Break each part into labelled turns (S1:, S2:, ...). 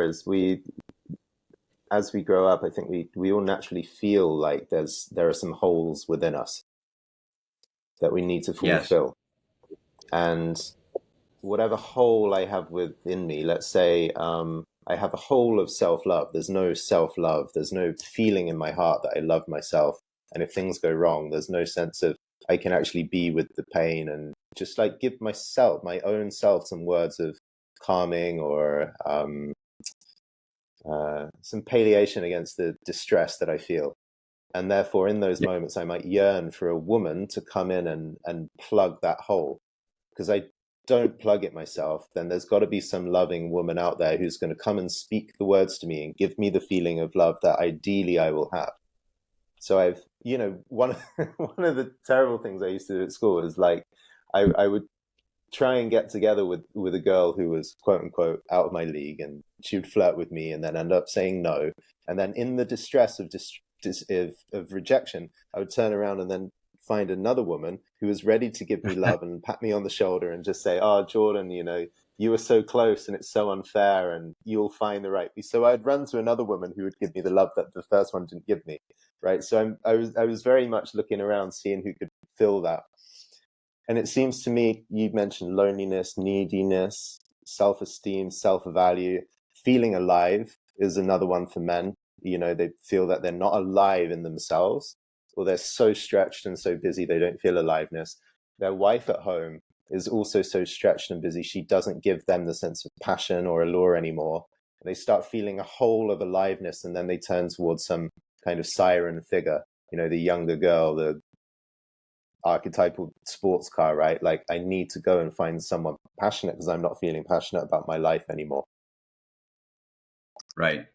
S1: is as we grow up, I think we all naturally feel like there are some holes within us that we need to
S2: Yes.
S1: fulfill. And whatever hole I have within me, let's say I have a hole of self-love. There's no self-love. There's no feeling in my heart that I love myself. And if things go wrong, there's no sense of I can actually be with the pain and just like give myself, my own self, some words of calming or some palliation against the distress that I feel. And therefore, in those
S2: Yeah.
S1: moments, I might yearn for a woman to come in and plug that hole. Because I don't plug it myself, then there's got to be some loving woman out there who's going to come and speak the words to me and give me the feeling of love that ideally I will have. So one one of the terrible things I used to do at school is like I would try and get together with a girl who was quote unquote out of my league, and she would flirt with me and then end up saying no. And then in the distress of rejection, I would turn around and then find another woman who was ready to give me love and pat me on the shoulder and just say, "Oh, Jordan, you were so close and it's so unfair and you'll find the right." So I'd run to another woman who would give me the love that the first one didn't give me. Right. So I was very much looking around, seeing who could fill that. And it seems to me, you mentioned loneliness, neediness, self-esteem, self-value, feeling alive is another one for men. They feel that they're not alive in themselves, or they're so stretched and so busy they don't feel aliveness. Their wife at home is also so stretched and busy, she doesn't give them the sense of passion or allure anymore. They start feeling a hole of aliveness, and then they turn towards some kind of siren figure, the younger girl, the archetypal sports car, right? Like, I need to go and find someone passionate because I'm not feeling passionate about my life anymore.
S2: Right.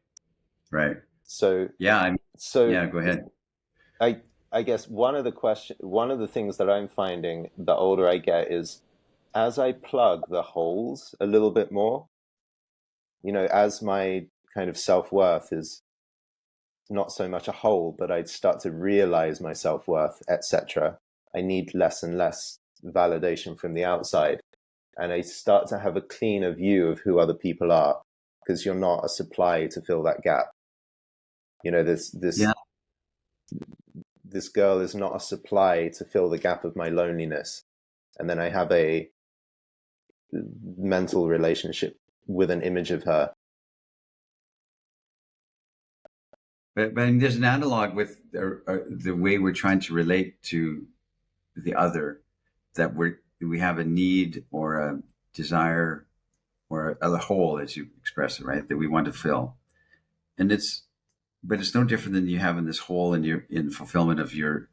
S2: Right.
S1: So,
S2: Yeah.
S1: so
S2: Yeah. Go ahead.
S1: I, I guess one of the things that I'm finding the older I get is as I plug the holes a little bit more, as my kind of self-worth is not so much a hole, but I'd start to realize my self-worth, etc. I need less and less validation from the outside. And I start to have a cleaner view of who other people are, because you're not a supply to fill that gap. This
S2: Yeah.
S1: this girl is not a supply to fill the gap of my loneliness. And then I have a mental relationship with an image of her.
S2: But I mean, there's an analog with the way we're trying to relate to the other, that we have a need or a desire or a hole, as you express it, right? That we want to fill, and but it's no different than you having this hole in fulfillment of your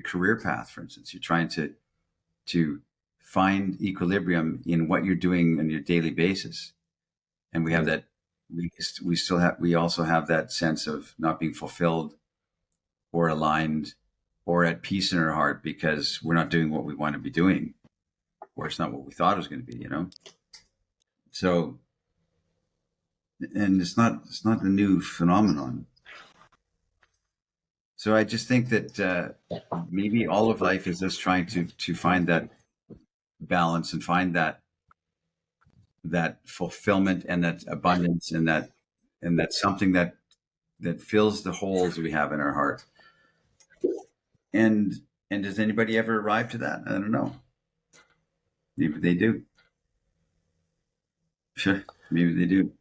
S2: career path, for instance. You're trying to find equilibrium in what you're doing on your daily basis, and we have that. We also have that sense of not being fulfilled or aligned or at peace in our heart because we're not doing what we want to be doing, or it's not what we thought it was going to be. So, and it's not a new phenomenon. So I just think that maybe all of life is just trying to find that balance and find that fulfillment and that abundance and that something that fills the holes we have in our heart. And does anybody ever arrive to that? I don't know. Maybe they do. Sure, maybe they do.